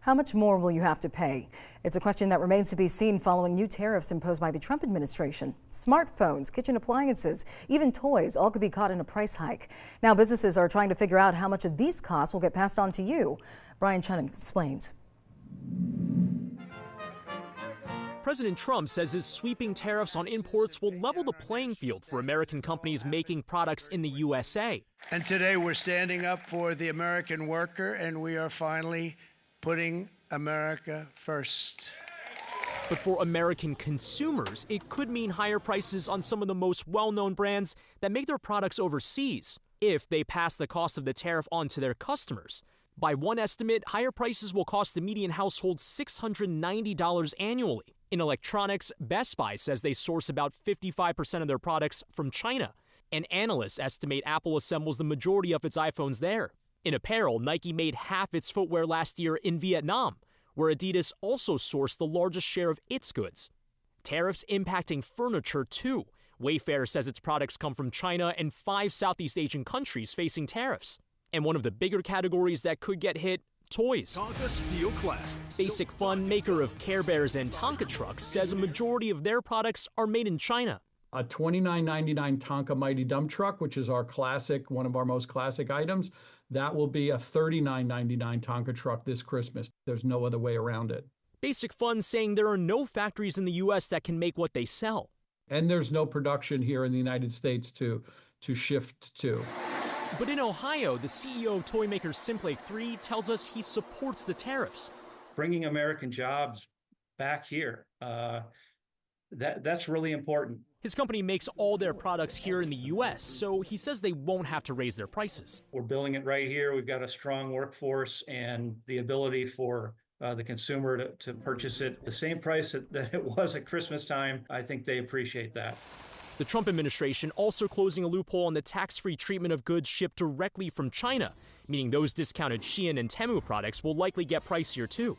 How much more will you have to pay? It's a question that remains to be seen following new tariffs imposed by the Trump administration. Smartphones, kitchen appliances, even toys all could be caught in a price hike. Now businesses are trying to figure out how much of these costs will get passed on to you. Brian Chun explains. President Trump says his sweeping tariffs on imports will level the playing field for American companies making products in the USA. And today we're standing up for the American worker, and we are finally putting America first. But for American consumers, it could mean higher prices on some of the most well-known brands that make their products overseas, if they pass the cost of the tariff on to their customers. By one estimate, higher prices will cost the median household $690 annually. In electronics, Best Buy says they source about 55% of their products from China, and analysts estimate Apple assembles the majority of its iPhones there. In apparel, Nike made half its footwear last year in Vietnam, where Adidas also sourced the largest share of its goods. Tariffs impacting furniture, too. Wayfair says its products come from China and 5 Southeast Asian countries facing tariffs. And one of the bigger categories that could get hit, toys. Tonka Steel Classic. Basic Fun, maker of Care Bears and Tonka trucks, says a majority of their products are made in China. A $29.99 Tonka Mighty Dump Truck, which is our classic, one of our most classic items, that will be a $39.99 Tonka truck this Christmas. There's no other way around it. Basic Fun saying there are no factories in the U.S. that can make what they sell. And there's no production here in the United States to shift to. But in Ohio, the CEO of toy maker Simply 3 tells us he supports the tariffs. Bringing American jobs back here, that's really important. His company makes all their products here in the U.S., so he says they won't have to raise their prices. We're building it right here. We've got a strong workforce and the ability for the consumer to purchase it the same price that it was at Christmas time. I think they appreciate that. The Trump administration also closing a loophole on the tax-free treatment of goods shipped directly from China, meaning those discounted Shein and Temu products will likely get pricier too.